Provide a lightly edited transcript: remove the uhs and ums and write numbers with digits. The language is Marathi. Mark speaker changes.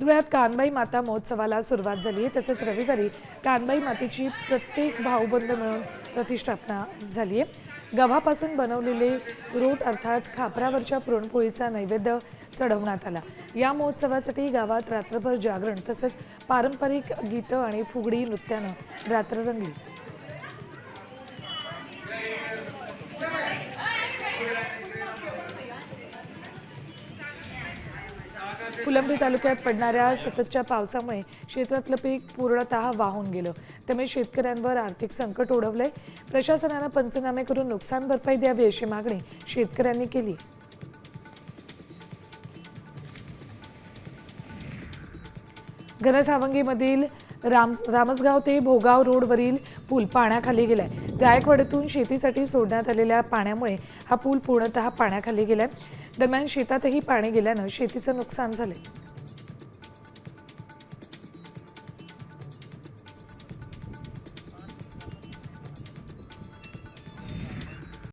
Speaker 1: धुळ्यात कानबाई माता महोत्सवाला सुरुवात झाली आहे। तसेच रविवारी कानबाई मातेची प्रत्येक भाऊबंद मिळून प्रतिष्ठापना झाली आहे। गव्हापासून बनवलेले रोट अर्थात खापरावरच्या पुरणपोळीचा नैवेद्य चढवण्यात आला। या महोत्सवासाठी गावात रात्रभर जागरण तसेच पारंपरिक गीतं आणि फुगडी नृत्यानं रात्र रंगली। फुलंब्री तालुक्यात पडणाऱ्या सततच्या पावसामुळे क्षेत्रातलं पीक पूर्णतः वाहून गेलं। त्यामुळे शेतकऱ्यांवर आर्थिक संकट ओढवलंय। प्रशासनानं पंचनामे करून नुकसान भरपाई द्यावी अशी मागणी शेतकऱ्यांनी केली। घनसावंगीमधील रामसगाव ते भोगाव रोडवरील पूल पाण्याखाली गेलाय। जायकवाडीतून शेतीसाठी सोडण्यात आलेल्या पाण्यामुळे हा पूल पूर्णतः पाण्याखाली गेलाय। दरम्यान शेतातही पाणी गेल्यानं शेतीचं नुकसान झालंय।